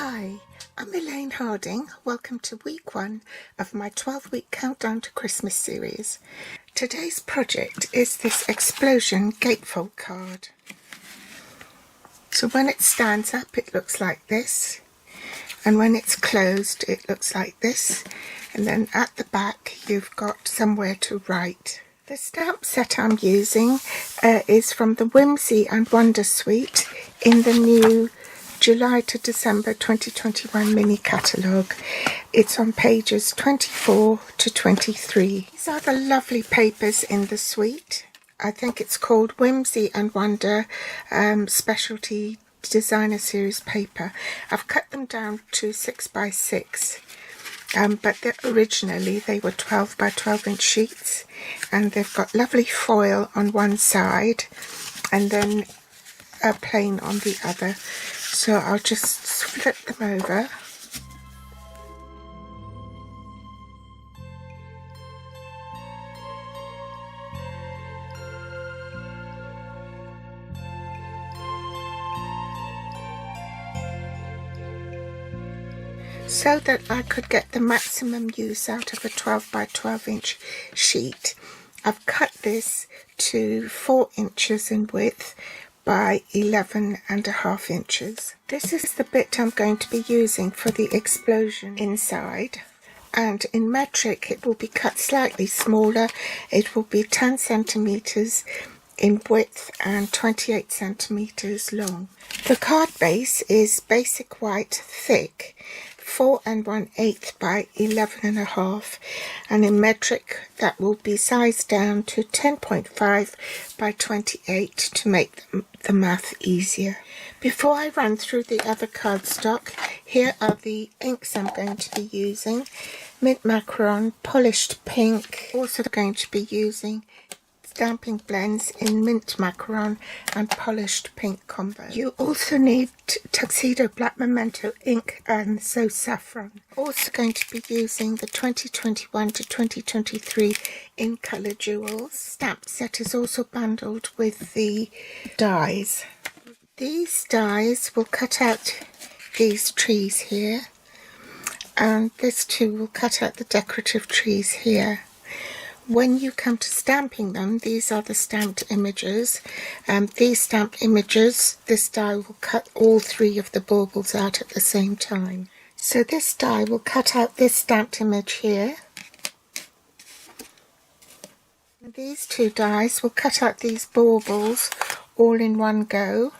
Hi, I'm Elaine Harding. Welcome to week 1 of my 12-week Countdown to Christmas series. Today's project is this Explosion gatefold card. So when it stands up it looks like this, and when it's closed it looks like this, and then at the back you've got somewhere to write. The stamp set I'm using is from the Whimsy and Wonder suite in the new July to December 2021 mini catalogue. It's on pages 24 to 23. These are the lovely papers in the suite. I think it's called Whimsy and Wonder Specialty Designer Series paper. I've cut them down to 6 by 6. But originally they were 12 by 12 inch sheets, and they've got lovely foil on one side and then a plain on the other. So I'll just flip them over. So that I could get the maximum use out of a 12 by 12 inch sheet, I've cut this to 4 inches in width by 11.5 inches. This is the bit I'm going to be using for the explosion inside, and in metric it will be cut slightly smaller. It will be 10 centimeters in width and 28 centimeters long. The card base is basic white thick, 4 1/8 by 11.5, and in metric that will be sized down to 10.5 by 28 to make the math easier. Before I run through the other cardstock, here are the inks I'm going to be using. Mint Macaron, Polished Pink. Also going to be using stamping blends in Mint Macaron and Polished Pink combo. You also need Tuxedo Black Memento ink and So Saffron. Also going to be using the 2021 to 2023 in Colour Jewels. Stamp set is also bundled with the dies. These dies will cut out these trees here, and this too will cut out the decorative trees here. When you come to stamping them, these are the stamped images. These stamped images, this die will cut all 3 of the baubles out at the same time. So this die will cut out this stamped image here. These 2 dies will cut out these baubles all in one go,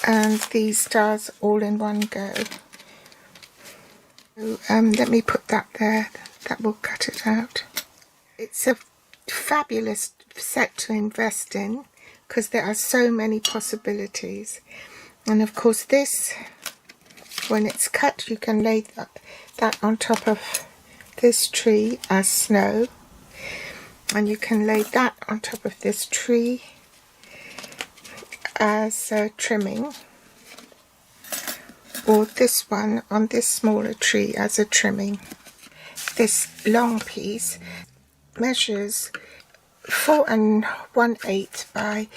and these stars all in one go. So, let me put that there. That will cut it out. It's a fabulous set to invest in because there are so many possibilities. And of course this, when it's cut, you can lay that on top of this tree as snow, and you can lay that on top of this tree as trimming, or this one on this smaller tree as a trimming. This long piece measures 4 1/8 by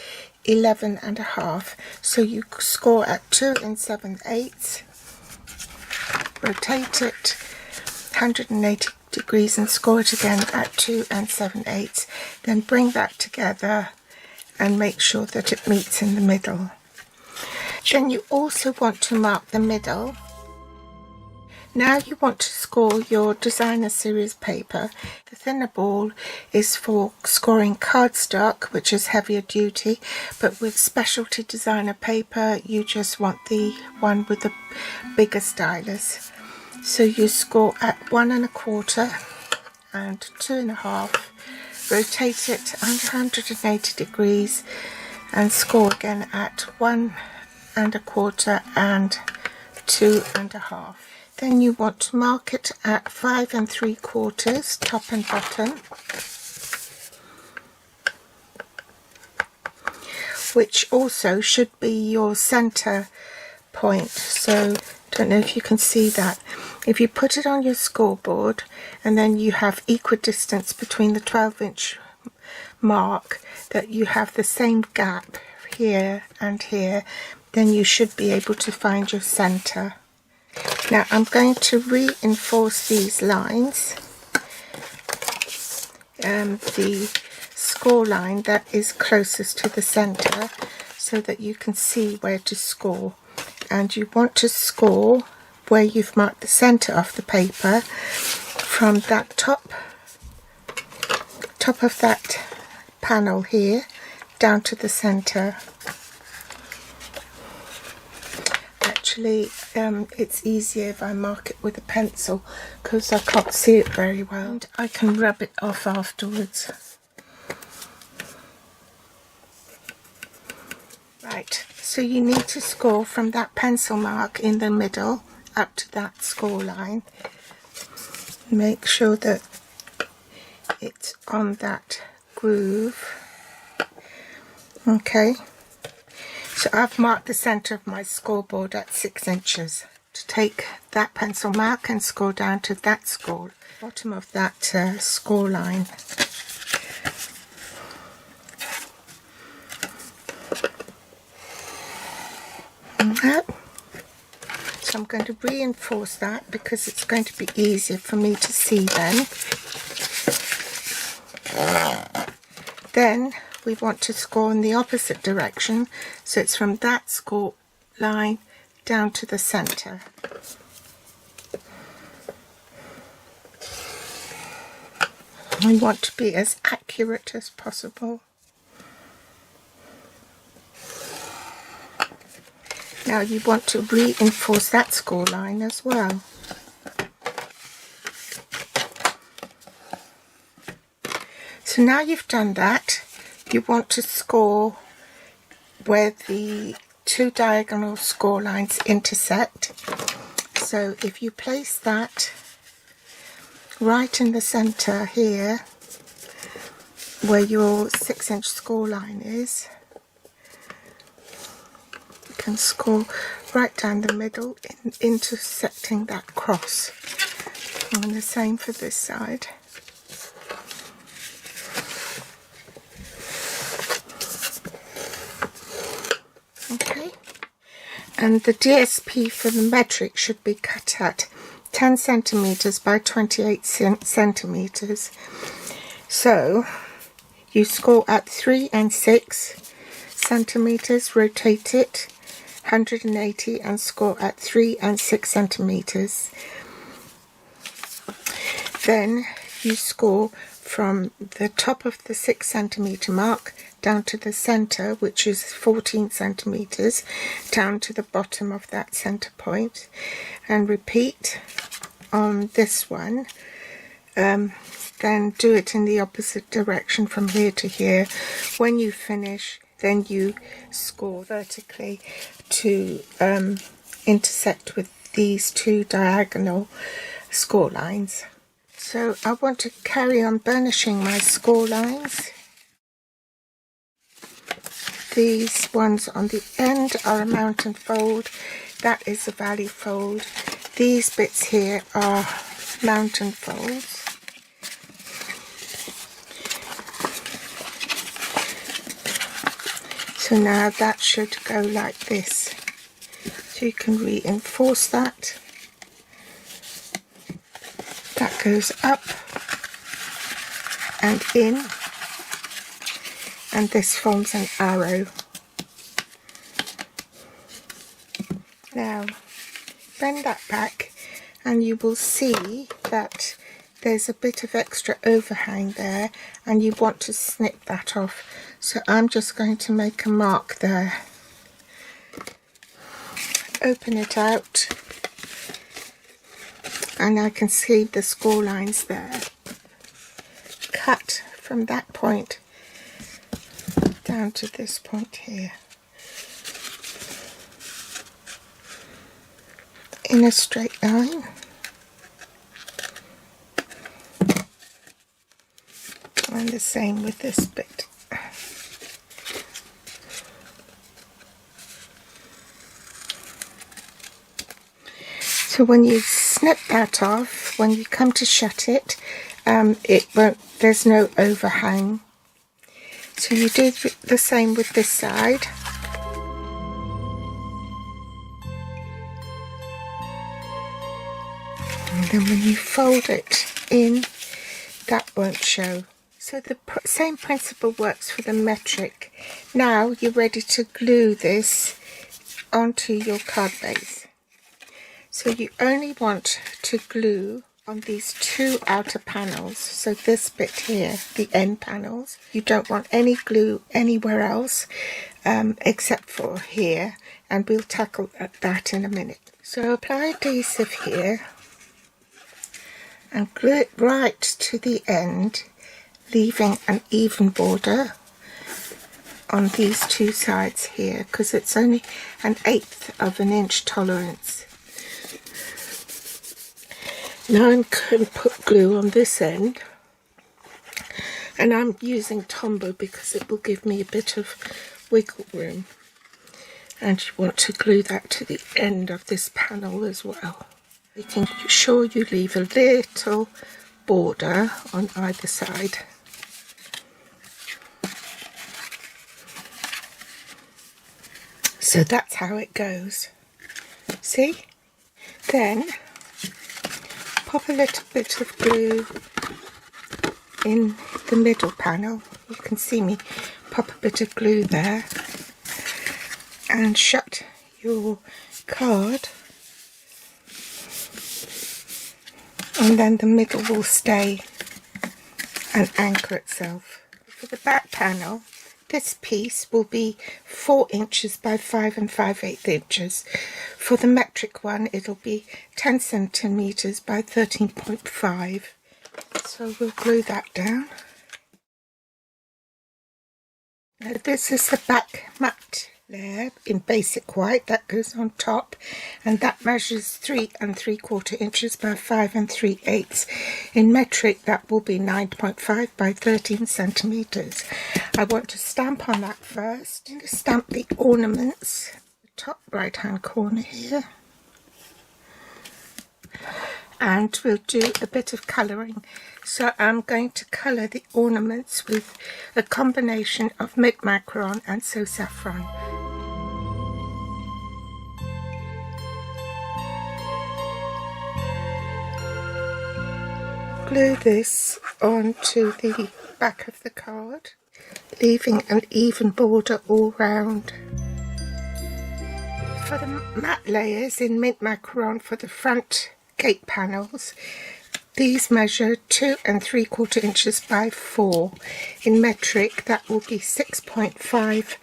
11.5, so you score at 2 7/8, rotate it 180 degrees and score it again at 2 7/8, then bring that together and make sure that it meets in the middle. Then you also want to mark the middle. Now you want to score your designer series paper. The thinner ball is for scoring cardstock, which is heavier duty, but with specialty designer paper you just want the one with the bigger stylus. So you score at 1 1/4 and 2 1/2, rotate it 180 degrees and score again at 1 1/4 and 2 1/2. Then you want to mark it at 5 3/4, top and bottom, which also should be your center point. So don't know if you can see that. If you put it on your scoreboard and then you have equidistance between the 12-inch mark, that you have the same gap here and here, then you should be able to find your center. Now I'm going to reinforce these lines, the score line that is closest to the center, so that you can see where to score. And you want to score where you've marked the center of the paper, from that top of that panel here down to the center. Actually, it's easier if I mark it with a pencil because I can't see it very well, and I can rub it off afterwards. Right, so you need to score from that pencil mark in the middle up to that score line. Make sure that it's on that groove. Okay, so I've marked the center of my scoreboard at 6 inches. To take that pencil mark and score down to that score, bottom of that score line. So I'm going to reinforce that because it's going to be easier for me to see then. Then we want to score in the opposite direction, so it's from that score line down to the center. We want to be as accurate as possible. Now you want to reinforce that score line as well. So now you've done that, you want to score where the two diagonal score lines intersect. So if you place that right in the center here, where your 6-inch score line is, you can score right down the middle, intersecting that cross. And the same for this side. Okay, and the DSP for the metric should be cut at 10 centimeters by 28 centimeters. So you score at 3 and 6 centimeters, rotate it 180 and score at 3 and 6 centimeters. Then you score from the top of the 6 centimeter mark down to the center, which is 14 centimeters, down to the bottom of that center point, and repeat on this one. Then do it in the opposite direction from here to here. When you finish, then you score vertically to intersect with these two diagonal score lines. So I want to carry on burnishing my score lines. These ones on the end are a mountain fold, that is a valley fold. These bits here are mountain folds. So now that should go like this. So you can reinforce that. That goes up and in, and this forms an arrow. Now bend that back and you will see that there's a bit of extra overhang there, and you want to snip that off. So I'm just going to make a mark there. Open it out, and I can see the score lines there. Cut from that point down to this point here in a straight line. And the same with this bit. So when you snip that off, when you come to shut it, there's no overhang. So you do the same with this side. and then when you fold it in, that won't show. So the same principle works for the metric. Now you're ready to glue this onto your card base. So you only want to glue on these two outer panels, so this bit here, the end panels. You don't want any glue anywhere else except for here, and we'll tackle that in a minute. So apply adhesive here and glue it right to the end, leaving an even border on these two sides here, because it's only 1/8 of an inch tolerance. Now I'm going to put glue on this end, and I'm using Tombow because it will give me a bit of wiggle room, and you want to glue that to the end of this panel as well, making sure you leave a little border on either side. So that's how it goes. See? Then pop a little bit of glue in the middle panel. You can see me pop a bit of glue there, and shut your card, and then the middle will stay and anchor itself. For the back panel, this piece will be 4 inches by 5 5/8 inches. For the metric one, it'll be 10 centimeters by 13.5. So we'll glue that down. Now this is the back mat layer in basic white that goes on top, and that measures 3 3/4 inches by 5 3/8. In metric, that will be 9.5 by 13 centimeters. I want to stamp on that first. I'm going to stamp the ornaments, the top right hand corner here, and we'll do a bit of colouring. So I'm going to colour the ornaments with a combination of Mint Macaron and So Saffron. Glue this onto the back of the card, leaving an even border all round. For the matte layers in Mint Macaron for the front gate panels, these measure 2 3/4 inches by 4. In metric, that will be 6.5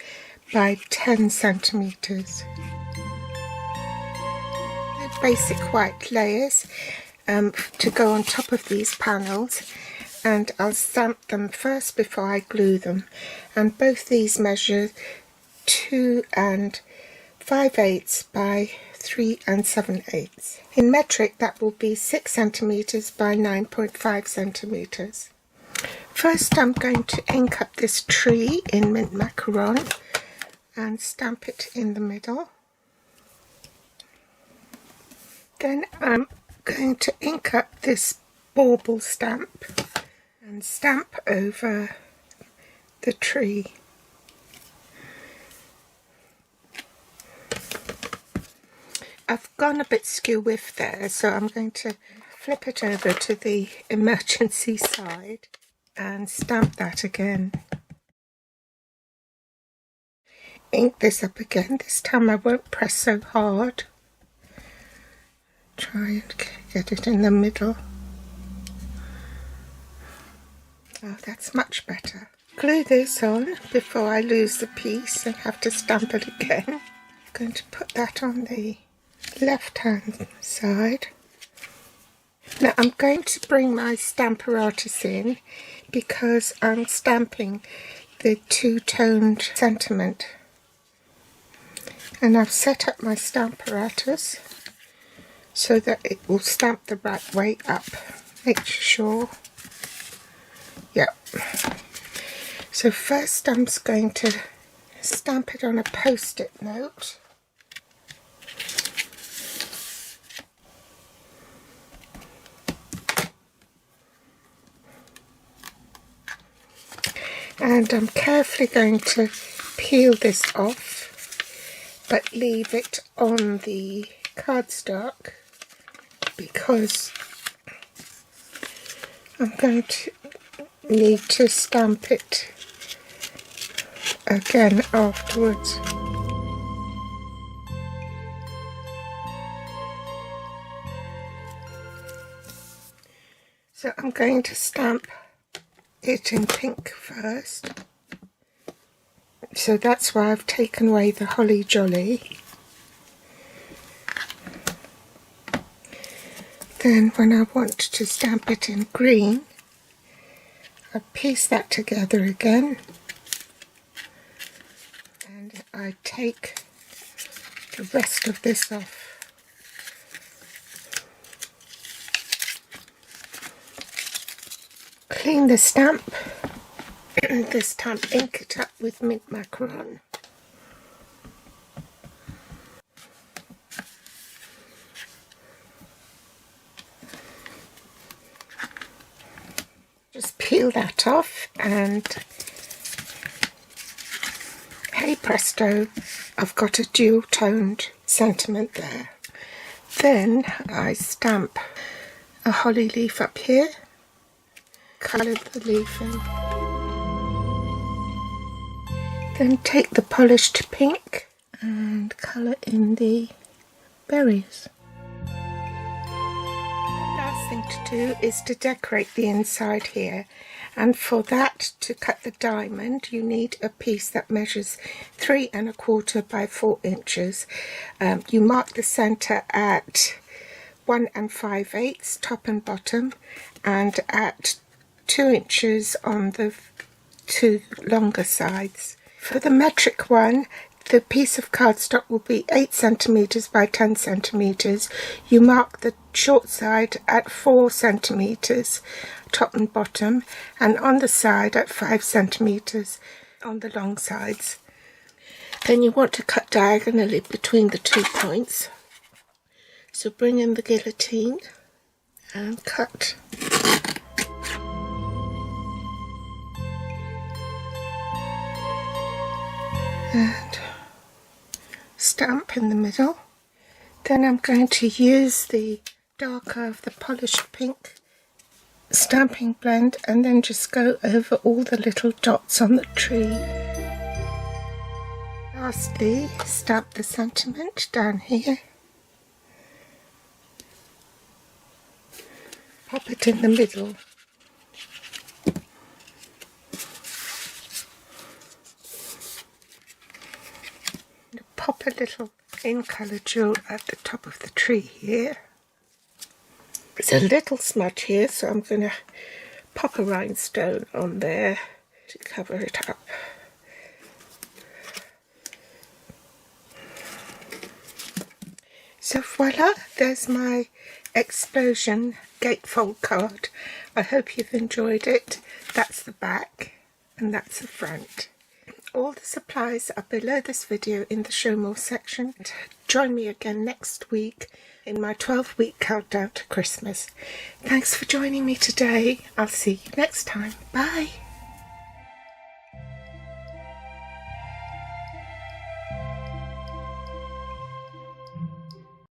by 10 centimeters. The basic white layers to go on top of these panels, and I'll stamp them first before I glue them, and both these measure 2 5/8 by 3 7/8. In metric, that will be 6 centimeters by 9.5 centimeters. First, I'm going to ink up this tree in Mint Macaron and stamp it in the middle. Then I'm going to ink up this bauble stamp and stamp over the tree. I've gone a bit skew whiff there, so I'm going to flip it over to the emergency side and stamp that again. Ink this up again. This time I won't press so hard. Try and get it in the middle. Oh, that's much better. Glue this on before I lose the piece and have to stamp it again. I'm going to put that on the left hand side. Now I'm going to bring my stamparatus in because I'm stamping the two-toned sentiment, and I've set up my stamparatus so that it will stamp the right way up. Make sure. Yep. So first I'm just going to stamp it on a post-it note. And I'm carefully going to peel this off, but leave it on the cardstock because I'm going to need to stamp it again afterwards. So I'm going to stamp it in pink first. So that's why I've taken away the holly jolly. Then when I want to stamp it in green, I piece that together again and I take the rest of this off. Clean the stamp, this time ink it up with mint macaron. Just peel that off and hey presto, I've got a dual toned sentiment there. Then I stamp a holly leaf up here, colour the leaf in. Then take the polished pink and colour in the berries. Last thing to do is to decorate the inside here, and for that, to cut the diamond, you need a piece that measures 3 1/4 by 4 inches. You mark the centre at 1 5/8 top and bottom, and at 2 inches on the 2 longer sides. For the metric one, the piece of cardstock will be 8 centimetres by 10 centimetres. You mark the short side at 4 centimetres, top and bottom, and on the side at 5 centimetres on the long sides. Then you want to cut diagonally between the 2 points. So bring in the guillotine and cut. And stamp in the middle. Then I'm going to use the darker of the polished pink stamping blend and then just go over all the little dots on the tree. Lastly, stamp the sentiment down here. Pop it in the middle. Pop a little in colour jewel at the top of the tree here. There's a little smudge here, so I'm going to pop a rhinestone on there to cover it up. So voila, there's my Explosion gatefold card. I hope you've enjoyed it. That's the back and that's the front. All the supplies are below this video in the show more section. Join me again next week in my 12-week countdown to Christmas. Thanks for joining me today. I'll see you next time. Bye.